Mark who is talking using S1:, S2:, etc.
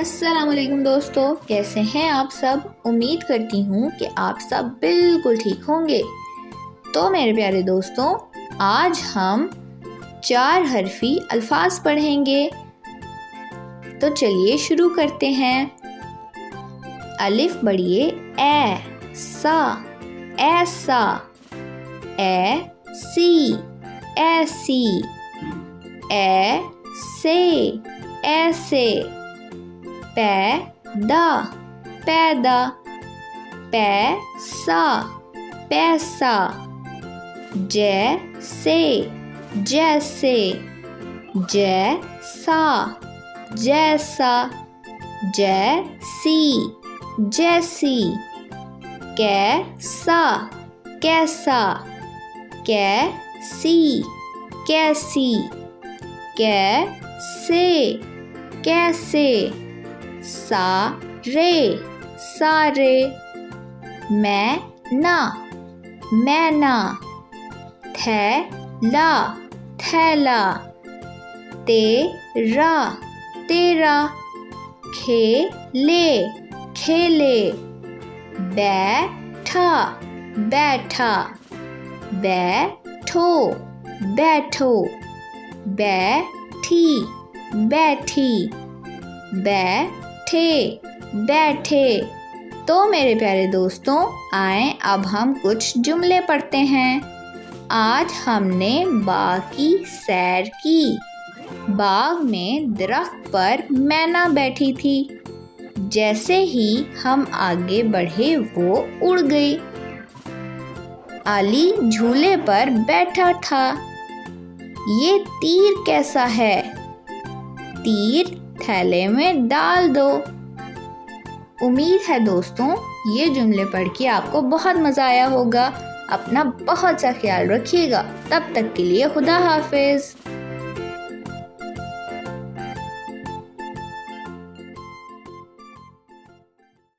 S1: अस्सलामुअलैकुम दोस्तों, कैसे हैं आप सब। उम्मीद करती हूँ कि आप सब बिल्कुल ठीक होंगे। तो मेरे प्यारे दोस्तों, आज हम 4 हरफी अल्फाज पढ़ेंगे। तो चलिए शुरू करते हैं। अलिफ पढ़िए ए सा, ऐसा, ए सी, ऐसी, ए से, ऐसे, पैदा, पैदा, पैसा, पैसा, जैसे, जैसे, जैसा, जैसा, जैसी, जैसी, कैसा, कैसा, कैसी, कैसी, कैसे, कैसे, सारे, सारे, मैना, मैना, थैला, थैला, तेरा, तेरा, खेले, खेले, बैठा, बैठा, बैठो, बैठो, बैठी, बैठी, बैठे, बैठे। तो मेरे प्यारे दोस्तों, आए अब हम कुछ जुमले पढ़ते हैं। आज हमने बाग की सैर की। बाग में दरख्त पर मैना बैठी थी। जैसे ही हम आगे बढ़े वो उड़ गई। अली झूले पर बैठा था। ये तीर कैसा है? तीर थैले में डाल दो। उम्मीद है दोस्तों, ये जुमले पढ़ के आपको बहुत मज़ा आया होगा। अपना बहुत सा ख्याल रखिएगा। तब तक के लिए खुदा हाफिज़।